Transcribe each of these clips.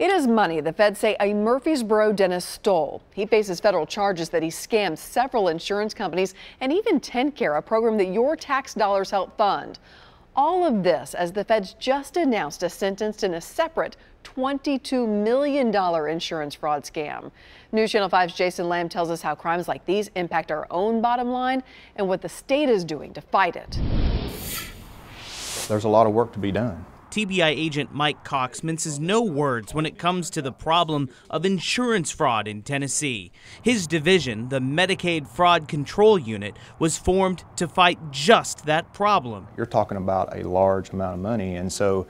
It is money the feds say a Murfreesboro dentist stole. He faces federal charges that he scammed several insurance companies and even TennCare, a program that your tax dollars help fund. All of this as the feds just announced a sentence in a separate $22 million insurance fraud scam. News Channel 5's Jason Lamb tells us how crimes like these impact our own bottom line and what the state is doing to fight it. There's a lot of work to be done. TBI agent Mike Cox minces no words when it comes to the problem of insurance fraud in Tennessee. His division, the Medicaid Fraud Control Unit, was formed to fight just that problem. You're talking about a large amount of money, and so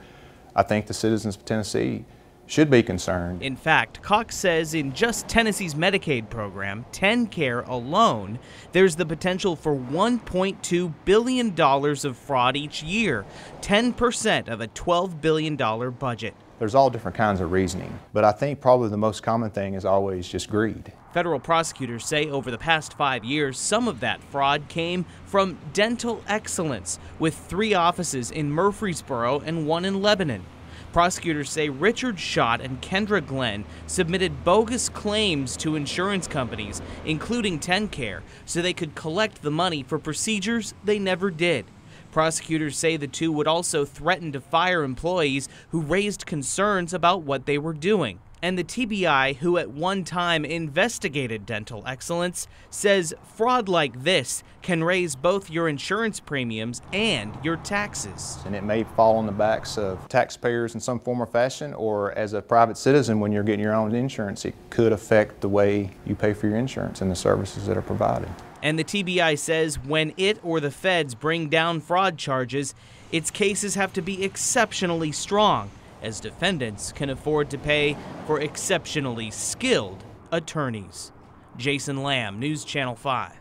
I think the citizens of Tennessee should be concerned. In fact, Cox says in just Tennessee's Medicaid program, TennCare alone, there's the potential for $1.2 billion of fraud each year, 10% of a $12 billion budget. There's all different kinds of reasoning, but I think probably the most common thing is always just greed. Federal prosecutors say over the past 5 years, some of that fraud came from Dental Excellence, with 3 offices in Murfreesboro and 1 in Lebanon. Prosecutors say Richard Schott and Kendra Glenn submitted bogus claims to insurance companies, including TennCare, so they could collect the money for procedures they never did. Prosecutors say the two would also threaten to fire employees who raised concerns about what they were doing. And the TBI, who at one time investigated Dental Excellence, says fraud like this can raise both your insurance premiums and your taxes. And it may fall on the backs of taxpayers in some form or fashion, or as a private citizen when you're getting your own insurance, it could affect the way you pay for your insurance and the services that are provided. And the TBI says when it or the feds bring down fraud charges, its cases have to be exceptionally strong, as defendants can afford to pay for exceptionally skilled attorneys. Jason Lamb, News Channel 5.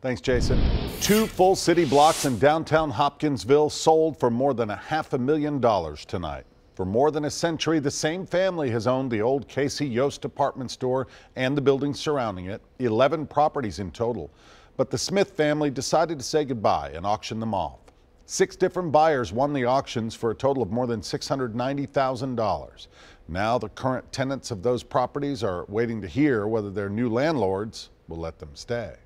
Thanks, Jason. 2 full city blocks in downtown Hopkinsville sold for more than $500,000 tonight. For more than a century, the same family has owned the old Casey Yost department store and the buildings surrounding it, 11 properties in total. But the Smith family decided to say goodbye and auction them off. 6 different buyers won the auctions for a total of more than $690,000. Now the current tenants of those properties are waiting to hear whether their new landlords will let them stay.